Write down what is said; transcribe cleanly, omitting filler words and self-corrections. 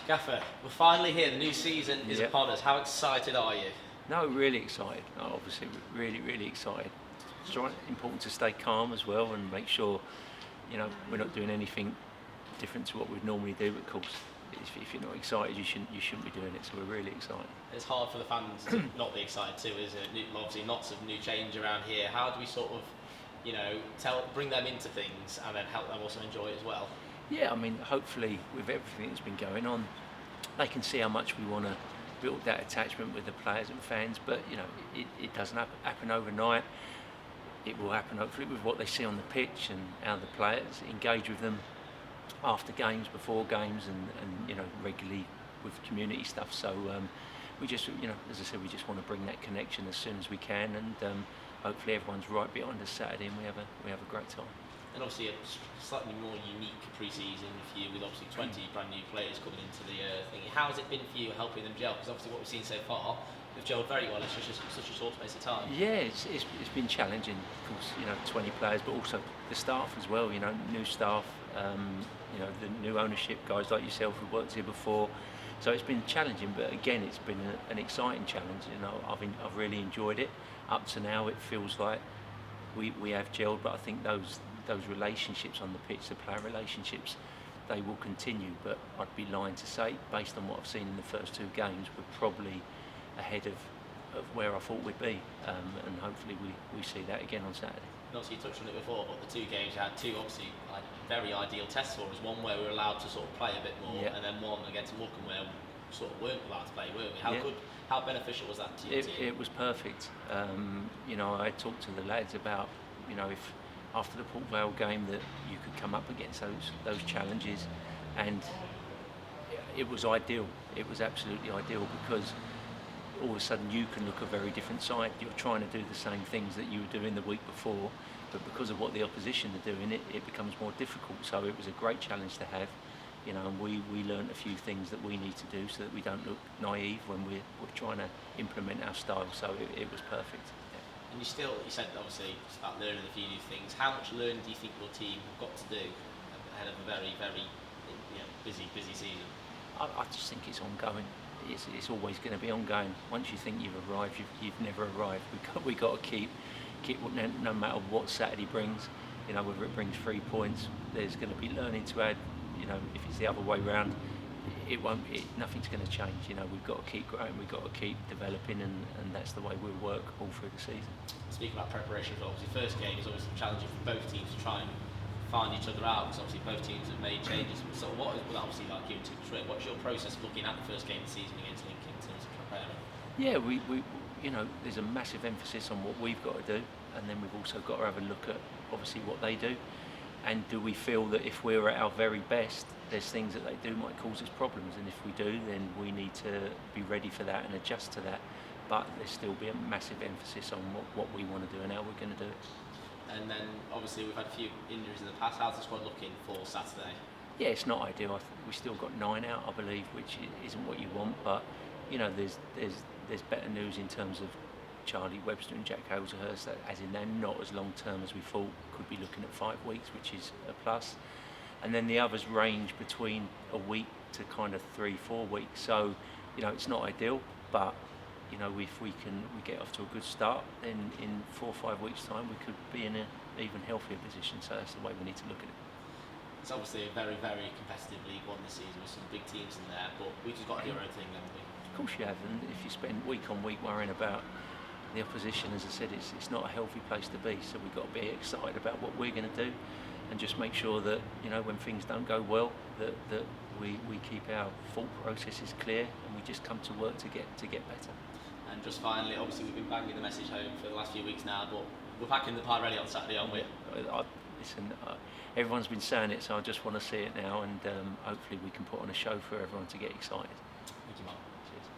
Gaffer, we're finally here. The new season is Yep. upon us. How excited are you? No, really excited. No, obviously, really excited. It's important to stay calm as well and make sure, we're not doing anything different to what we'd normally do. But of course, if you're not excited, you shouldn't be doing it. So we're really excited. It's hard for the fans to not be excited too, isn't it? Obviously, lots of new change around here. How do we sort of, bring them into things and then help them also enjoy it as well? Yeah, I mean, hopefully with everything that's been going on, they can see how much we want to build that attachment with the players and fans. But it doesn't happen overnight. It will happen hopefully with what they see on the pitch and how the players engage with them after games, before games, and regularly with community stuff. So we just, as I said, we just want to bring that connection as soon as we can, and hopefully everyone's right behind us Saturday, and we have a great time. And obviously a slightly more unique pre-season for you, with obviously 20 brand new players coming into the thing. How has it been for you helping them gel? Because obviously what we've seen so far, they've gelled very well in such a short space of time. Yeah, it's been challenging, of course, 20 players, but also the staff as well, new staff, the new ownership, guys like yourself who worked here before. So it's been challenging, but again, it's been an exciting challenge. I've really enjoyed it. Up to now, it feels like we have gelled, but I think those relationships on the pitch, the player relationships, they will continue. But I'd be lying to say, based on what I've seen in the first two games, we're probably ahead of where I thought we'd be, and hopefully we see that again on Saturday. And obviously you touched on it before, but the two games you had two obviously very ideal tests for us. One where we were allowed to sort of play a bit more, Yeah. and then one against Morecambe where we sort of weren't allowed to play, were we? Yeah. How beneficial was that to your team? It was perfect. I talked to the lads about, if after the Port Vale game that you could come up against those challenges, and it was ideal. It was absolutely ideal, because all of a sudden you can look a very different side. You're trying to do the same things that you were doing the week before, but because of what the opposition are doing, it becomes more difficult. So it was a great challenge to have, and we learned a few things that we need to do so that we don't look naive when we're trying to implement our style. So it was perfect. Yeah. And you said obviously it's about learning a few new things. How much learning do you think your team have got to do ahead of a very, very busy season? I just think it's ongoing. It's always going to be ongoing. Once you think you've arrived, you've never arrived. We got to keep no matter what Saturday brings. Whether it brings 3 points, there's going to be learning to add. If it's the other way round, nothing's going to change. We've got to keep growing. We've got to keep developing, and that's the way we'll work all through the season. Speaking about preparation, obviously first game is obviously challenging for both teams to try and find each other out, because obviously both teams have made changes. So what is, obviously like you and what's your process looking at the first game of the season against Lincoln in terms of preparing? Yeah, we there's a massive emphasis on what we've got to do, and then we've also got to have a look at obviously what they do, and do we feel that if we're at our very best, there's things that they do might cause us problems, and if we do, then we need to be ready for that and adjust to that. But there's still be a massive emphasis on what we want to do and how we're going to do it. And then obviously we've had a few injuries in the past. How's the squad looking for Saturday? Yeah, it's not ideal. We've still got 9 out, I believe, which isn't what you want. But there's better news in terms of Charlie Webster and Jack Hazelhurst, that as in they're not as long term as we thought. Could be looking at 5 weeks, which is a plus. And then the others range between a week to kind of 3-4 weeks. So it's not ideal, but if we get off to a good start, then in 4 or 5 weeks' time we could be in an even healthier position. So that's the way we need to look at it. It's obviously a very, very competitive League One this season with some big teams in there, but we've just got to do our own thing, haven't we? Of course you have, and if you spend week on week worrying about the opposition, as I said, it's not a healthy place to be. So we've got to be excited about what we're going to do, and just make sure that when things don't go well, that we keep our thought processes clear, and we just come to work to get better. And just finally, obviously we've been banging the message home for the last few weeks now, but we're packing the pie ready on Saturday, aren't we? Listen, everyone's been saying it, so I just want to see it now, and hopefully we can put on a show for everyone to get excited. Thank you, Mark.